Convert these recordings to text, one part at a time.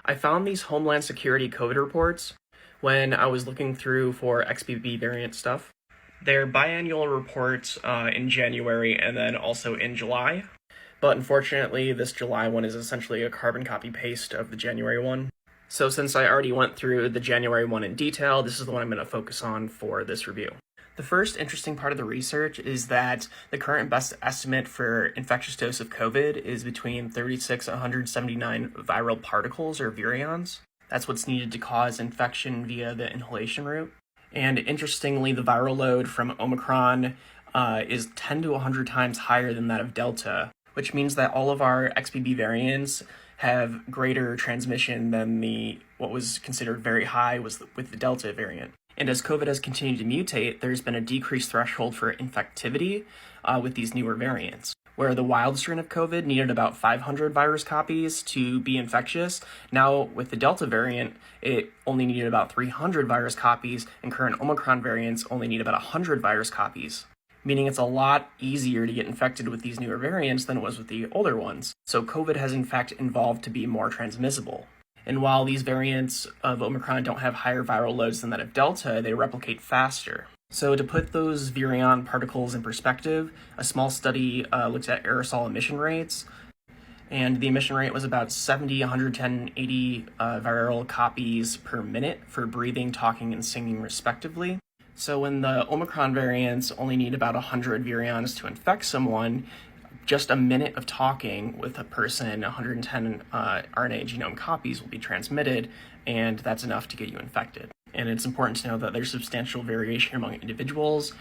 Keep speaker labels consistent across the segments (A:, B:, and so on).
A: I found these Homeland Security COVID reports when I was looking through for XBB variant stuff. They're biannual reports in January and then also in July. But unfortunately, this July one is essentially a carbon copy paste of the January one. So since I already went through the January one in detail, this is the one I'm going to focus on for this review. The first interesting part of the research is that the current best estimate for infectious dose of COVID is between 36 and 179 viral particles or virions. That's what's needed to cause infection via the inhalation route. And interestingly, the viral load from Omicron is 10 to 100 times higher than that of Delta, which means that all of our XBB variants have greater transmission than what was considered very high with the Delta variant. And as COVID has continued to mutate, there's been a decreased threshold for infectivity with these newer variants. Where the wild strain of COVID needed about 500 virus copies to be infectious, now with the Delta variant, it only needed about 300 virus copies, and current Omicron variants only need about 100 virus copies, meaning it's a lot easier to get infected with these newer variants than it was with the older ones. So COVID has in fact evolved to be more transmissible. And while these variants of Omicron don't have higher viral loads than that of Delta, they replicate faster. So to put those virion particles in perspective, a small study looked at aerosol emission rates, and the emission rate was about 70, 110, 80 viral copies per minute for breathing, talking, and singing respectively. So when the Omicron variants only need about 100 virions to infect someone, just a minute of talking with a person, 110 RNA genome copies will be transmitted, and that's enough to get you infected. And it's important to know that there's substantial variation among individuals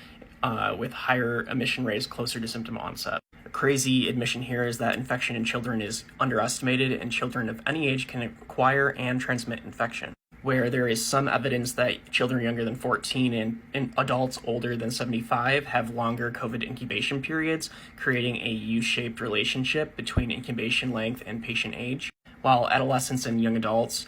A: with higher emission rates closer to symptom onset. A crazy admission here is that infection in children is underestimated, and children of any age can acquire and transmit infection, where there is some evidence that children younger than 14 and adults older than 75 have longer COVID incubation periods, creating a U-shaped relationship between incubation length and patient age, while adolescents and young adults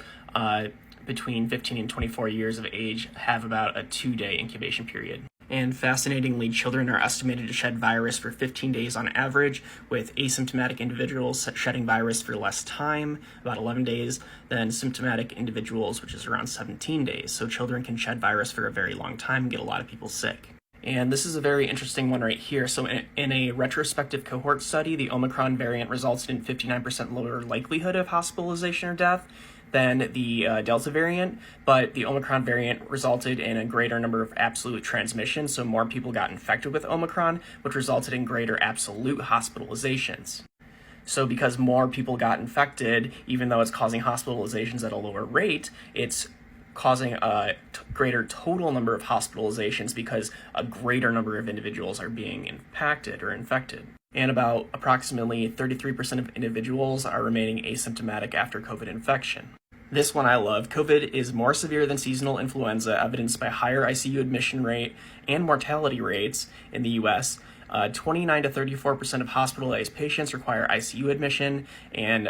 A: between 15 and 24 years of age have about a 2-day incubation period. And fascinatingly, children are estimated to shed virus for 15 days on average, with asymptomatic individuals shedding virus for less time, about 11 days, than symptomatic individuals, which is around 17 days. So children can shed virus for a very long time and get a lot of people sick. And this is a very interesting one right here. So in a retrospective cohort study, the Omicron variant resulted in 59% lower likelihood of hospitalization or death than the Delta variant, but the Omicron variant resulted in a greater number of absolute transmissions, so more people got infected with Omicron, which resulted in greater absolute hospitalizations. So because more people got infected, even though it's causing hospitalizations at a lower rate, it's causing a greater total number of hospitalizations because a greater number of individuals are being impacted or infected. And about approximately 33% of individuals are remaining asymptomatic after COVID infection. This one I love. COVID is more severe than seasonal influenza, evidenced by higher ICU admission rate and mortality rates in the US. 29 to 34% of hospitalized patients require ICU admission, and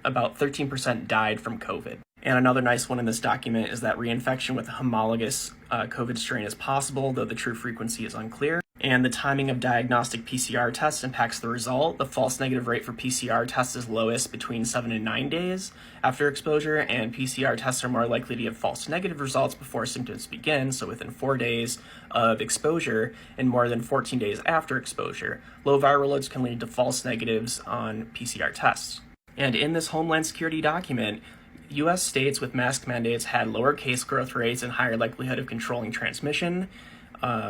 A: about 13% died from COVID. And another nice one in this document is that reinfection with a homologous COVID strain is possible, though the true frequency is unclear. And the timing of diagnostic PCR tests impacts the result. The false negative rate for PCR tests is lowest between 7 and 9 days after exposure, and PCR tests are more likely to give false negative results before symptoms begin, so within 4 days of exposure and more than 14 days after exposure. Low viral loads can lead to false negatives on PCR tests. And in this Homeland Security document, U.S. states with mask mandates had lower case growth rates and higher likelihood of controlling transmission.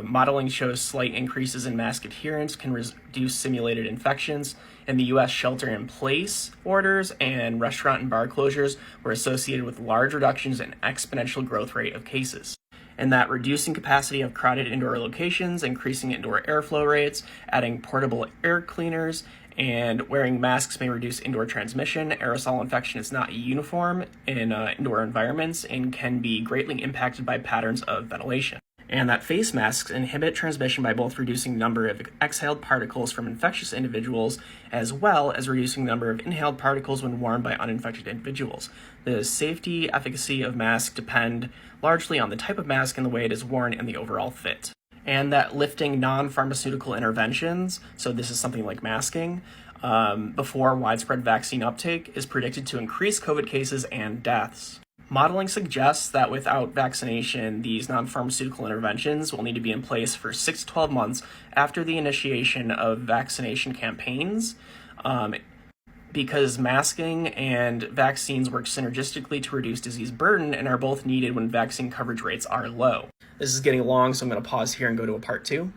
A: Modeling shows slight increases in mask adherence can reduce simulated infections. In the U.S., shelter-in-place orders and restaurant and bar closures were associated with large reductions in exponential growth rate of cases. And that reducing capacity of crowded indoor locations, increasing indoor airflow rates, adding portable air cleaners, and wearing masks may reduce indoor transmission. Aerosol infection is not uniform in indoor environments and can be greatly impacted by patterns of ventilation. And that face masks inhibit transmission by both reducing the number of exhaled particles from infectious individuals as well as reducing the number of inhaled particles when worn by uninfected individuals. The safety efficacy of masks depend largely on the type of mask and the way it is worn and the overall fit. And that lifting non-pharmaceutical interventions, so this is something like masking, before widespread vaccine uptake is predicted to increase COVID cases and deaths. Modeling suggests that without vaccination, these non-pharmaceutical interventions will need to be in place for 6 to 12 months after the initiation of vaccination campaigns, because masking and vaccines work synergistically to reduce disease burden and are both needed when vaccine coverage rates are low. This is getting long, so I'm going to pause here and go to a part 2.